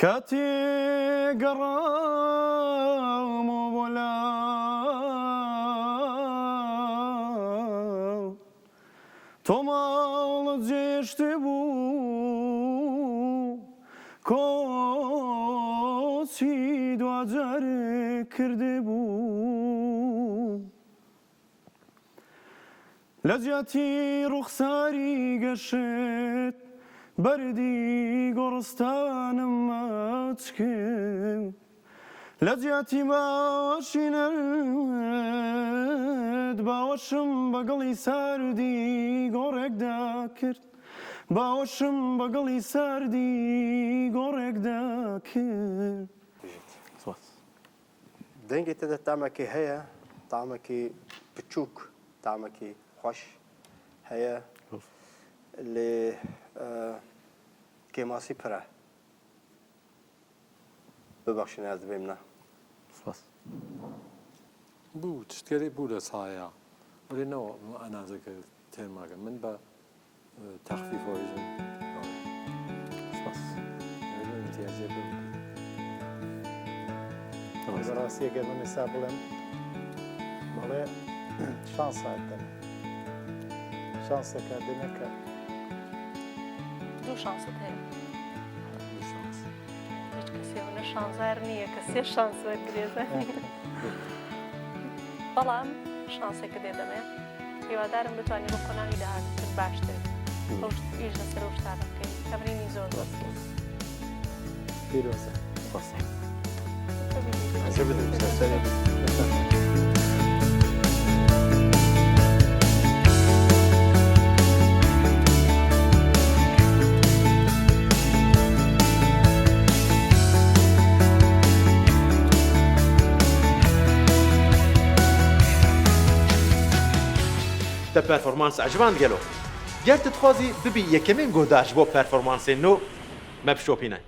كاتي قرام ولا تومال زيشتي بو كوسي دوازر كردي بو لجاتي رخساري قشت بردي قرستانم اتشكي لجاتي باشيند باوشم بقلي ساردي قورك داكر باوشم بقلي ساردي قورك داكر دنگی تده طعمکی هیا طعمکی بچوک طعمکی خوش هیا اللي كيماسي برا ببخشين از بيمنا سپاس بو تشتري بودا صايا ولی نو أنا ذكر تلماغ من با تخفيف ويزن سپاس امتيازي بو براسي قبل من سابلم بله شانس هاتن شانس أكاديميك دو شانست هەیە هیچ کەسێوە شانزار نییە کەسێ شانس وەرگێزە بەڵام شانسێکە دێدەمێ هیوادارم بتوانین بۆ قۆناغی داهاتوو باشتر ئیش لەسەر ئەو شتانە بکەین تەمرینی زۆر بيروزة تا پرفورمانس عجبان گلو گرت تخوازی ببی یکمین گوداش بو پرفورمانس نو مبشوپینه